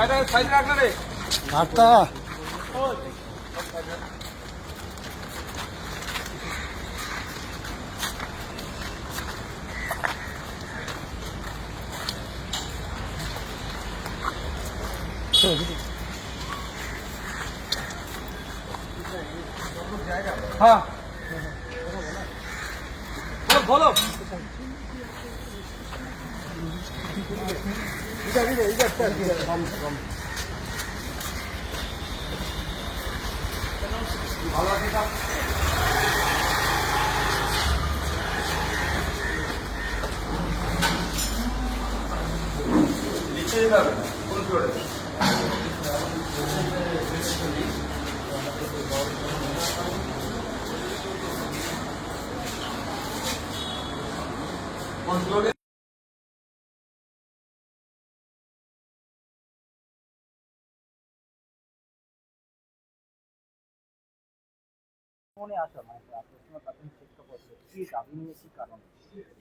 আটটা হ্যাঁ বলো ভালো আছে নিচে যাবে কোন ফ্লোরে কোন ফ্লোরে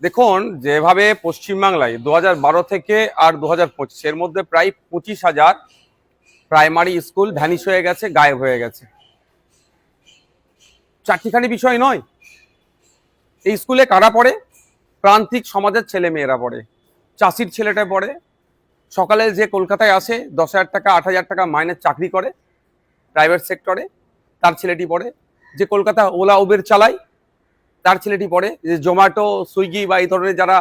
দেখুন যেভাবে পশ্চিমবাংলায় 2012 থেকে আর 2025 এর মধ্যে প্রায় 25,000 প্রাইমারি স্কুল ভ্যানিশ হয়ে গেছে, গায়েব হয়ে গেছে। চারটিখানি বিষয় নয়। এই স্কুলে কারা পড়ে? প্রান্তিক সমাজের ছেলে মেয়েরা পড়ে, চাষির ছেলেটা পড়ে, সকালে যে কলকাতায় আসে 10,000 টাকা 8,000 টাকা মাইনের চাকরি করে প্রাইভেট সেক্টরে, তার ছেলেটি পড়ে। যে কলকাতা ওলা উবের চালায় তার ছেলেটি পড়ে। যে জোম্যাটো সুইগি বা এই ধরনের যারা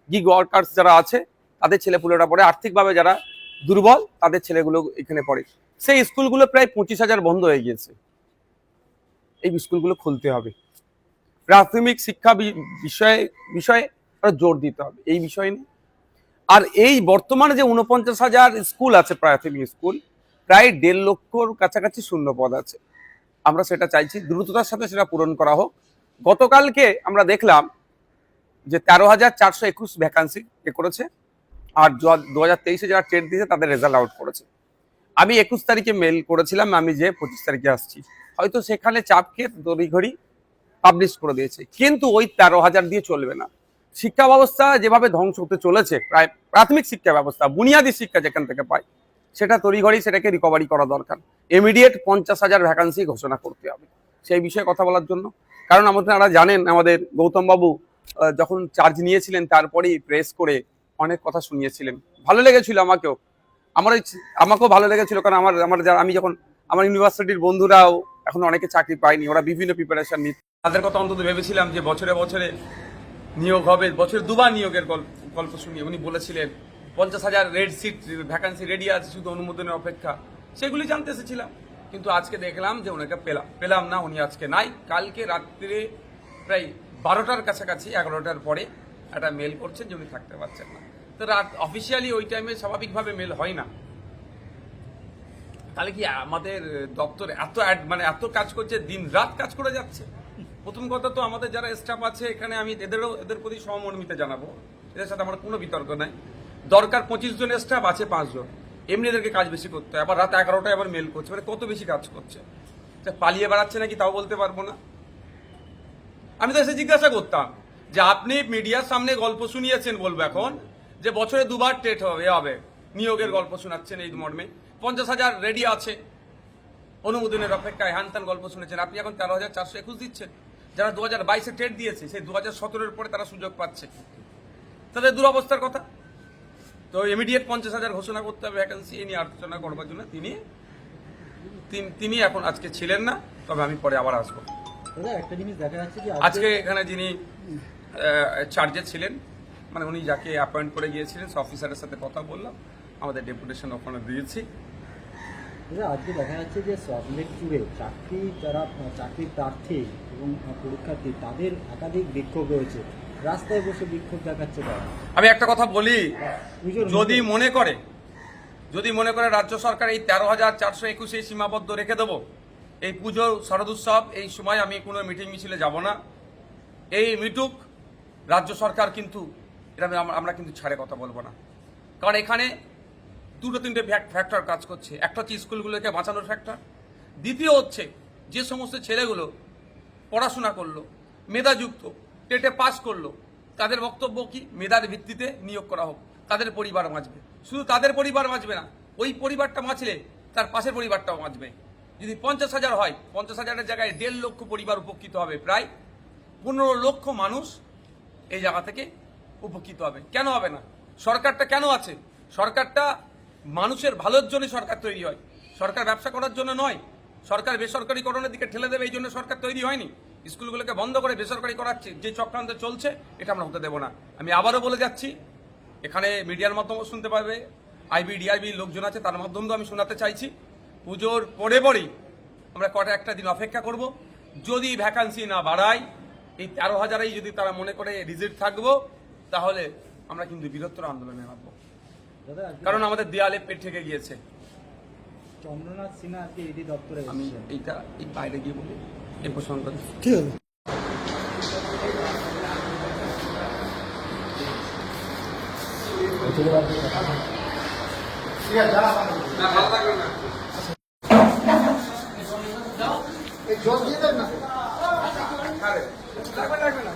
গিগ ওয়ার্কার্স যারা আছে তাদের ছেলেপুলেরা পড়ে। আর্থিকভাবে যারা দুর্বল তাদের ছেলেগুলো এখানে পড়ে। সেই স্কুলগুলো প্রায় 25,000 বন্ধ হয়ে গিয়েছে। এই স্কুলগুলো খুলতে হবে। প্রাথমিক শিক্ষা বিষয়ে জোর দিতে হবে এই বিষয় নিয়ে। আর এই বর্তমানে যে 49,000 স্কুল আছে প্রাথমিক স্কুল, প্রায় 1.5 লক্ষর কাছাকাছি শূন্য পদ আছে। আমরা সেটা চাইছি দ্রুততার সাথে সেটা পূরণ করা হোক। গতকালকে আমরা দেখলাম যে 13,421 ভ্যাকান্সি করেছে, আর 2023-এ যারা টেট দিয়েছে তাদের রেজাল্ট আউট করেছে। আমি 21 তারিখে মেল করেছিলাম, আমি যে 25 তারিখে আসছি, হয়তো সেখানে চাপকে তড়িঘড়ি পাবলিশ করে দিয়েছে। কিন্তু ওই 13,000 দিয়ে চলবে না। শিক্ষা ব্যবস্থা যেভাবে ধ্বংস হতে চলেছে, প্রায় প্রাথমিক শিক্ষা ব্যবস্থা, বুনিয়াদী শিক্ষা যেখান থেকে পায়, সেটা তড়িঘড়ি সেটাকে রিকভারি করা দরকার। ইমিডিয়েট 50,000 ভ্যাকান্সি ঘোষণা করতে হবে সেই বিষয়ে কথা বলার জন্য। কারণ আপনারা জানেন আমাদের গৌতম বাবু যখন চার্জ নিয়েছিলেন তারপরেই প্রেস করে অনেক কথা শুনিয়েছিলেন। ভালো লেগেছিল আমাকেও ভালো লেগেছিল। কারণ আমি যখন আমার ইউনিভার্সিটির বন্ধুরাও এখন অনেকে চাকরি পায়নি, ওরা বিভিন্ন প্রিপারেশন নিচ্ছে, তাদের কথা অন্তত ভেবেছিলাম যে বছরে বছরে নিয়োগ হবে, বছরে দুবার নিয়োগের গল্প শুনিয়ে উনি বলেছিলেন 50,000 রেড সিট ভ্যাকান্সি রেডি আছে, শুধু অনুমোদনের অপেক্ষা। সেগুলি জানতে এসেছিলাম, কিন্তু আজকে দেখলাম যে ওনাকে পেলাম না, উনি আজকে নাই। কালকে রাত্রে প্রায় 12টার কাছাকাছি 11টার পরে একটা মেল করছেন যে উনি থাকতে পারছেন না। তো রাত অফিসিয়ালি ওই টাইমে স্বাভাবিকভাবে মেল হয় না। তাহলে কি আমাদের দপ্তর এত কাজ করছে, দিন রাত কাজ করে যাচ্ছে? প্রথম কথা তো আমাদের যারা স্টাফ আছে এখানে, আমি এদের প্রতি সহমর্মিতা জানাবো, এদের সাথে আমার কোনো বিতর্ক নাই। দরকার 25 জন স্টাফ, আছে 5 জন, এমনি এদেরকে কাজ বেশি করতে হয়। আবার রাত 11টায় আবার মেল করছে, মানে কত বেশি কাজ করছে। পালিয়ে বেড়াচ্ছে নাকি তাও বলতে পারবো না। আমি তো এসে জিজ্ঞাসা করতাম যে আপনি মিডিয়ার সামনে গল্প শুনিয়েছেন, বলবো এখন যে বছরে দুবার টেট হবে নিয়োগের গল্প শোনাচ্ছেন এই মর্মে, 50,000 রেডি আছে অনুমোদনের অপেক্ষায়, হ্যান গল্প শুনেছেন। আপনি এখন 13,421 দিচ্ছেন। যারা 2022-এ টেট দিয়েছে সেই 2017-এর পরে তারা সুযোগ পাচ্ছে, তাদের দুরবস্থার কথা। তো ইমিডিয়েট 50,000 ঘোষণা করতে হবে ভ্যাকেন্সি, এই নিয়ে আলোচনা করবার জন্য তিনি এখন আজকে ছিলেন না, তবে আমি পরে আবার আসবো। একটা জিনিস দেখা যাচ্ছে যে আজকে এখানে যিনি চার্জে ছিলেন, মানে উনি যাকে অ্যাপয়েন্ট করে গিয়েছিলেন, সে অফিসারের সাথে কথা বললাম, আমাদের ডেপুটেশন ওখানে দিয়েছি। আজকে দেখা যাচ্ছে যে সল্টলেক জুড়ে চাকরি প্রার্থী এবং পরীক্ষার্থী তাদের একাধিক বিক্ষোভ রয়েছে, রাস্তায় বসে বিক্ষোভ দেখাচ্ছে তারা। আমি একটা কথা বলি, যদি মনে করে রাজ্য সরকার এই 13,421 সীমাবদ্ধ রেখে দেবো, এই পুজো শরদ উৎসব এই সময় আমি কোনো মিটিং মিছিলে যাব না, এই মিটুক রাজ্য সরকার, কিন্তু এটা আমরা কিন্তু ছাড়ে কথা বলবো না। কারণ এখানে 2-3টে ফ্যাক্টর কাজ করছে। একটা হচ্ছে স্কুলগুলোকে বাঁচানোর ফ্যাক্টর, দ্বিতীয় হচ্ছে যে সমস্ত ছেলেগুলো পড়াশোনা করলো, মেধাযুক্ত, টেটে পাস করলো, তাদের বক্তব্য কি মেধার ভিত্তিতে নিয়োগ করা হোক, তাদের পরিবার বাঁচবে। শুধু তাদের পরিবার বাঁচবে না, ওই পরিবারটা বাঁচলে তার পাশের পরিবারটাও বাঁচবে। যদি 50,000 হয়, 50,000-এর জায়গায় 1.5 লক্ষ পরিবার উপকৃত হবে, প্রায় 15 লক্ষ মানুষ এই জায়গা থেকে উপকৃত হবে। কেন হবে না? সরকারটা কেন আছে? সরকারটা মানুষের ভালোর জন্য সরকার তৈরি হয়, সরকার ব্যবসা করার জন্য নয়। সরকার বেসরকারিকরণের দিকে ঠেলে দেবে এই জন্য সরকার তৈরি হয়নি। স্কুলগুলোকে বন্ধ করে বেসরকারি করাচ্ছে যে চক্রান্ত চলছে, এটা আমরা হতে দেব না। আমি আবারও বলে যাচ্ছি, এখানে মিডিয়ার মাধ্যমেও শুনতে পারবে, আইবি ডিআইবি লোকজন আছে, তার মাধ্যমেও আমি শোনাতে চাইছি, পুজোর পরেই আমরা কটা একটা দিন অপেক্ষা করব। যদি ভ্যাকান্সি না বাড়ায়, এই 13,000-এই যদি তারা মনে করে রিজিট থাকবো, তাহলে আমরা কিন্তু বৃহত্তর আন্দোলনে নামবো। দাদা আজকে কারণ আমাদের দেয়ালে পেট থেকে গিয়েছে। চন্দ্রনাথ সিনহা আজকে ইডি দপ্তরে আমি এসেছেন। এইটা এই বাইরে গিয়ে বলি এই প্রসঙ্গ। ঠিক আছে। জল দিয়ে দেন না লাগবে না।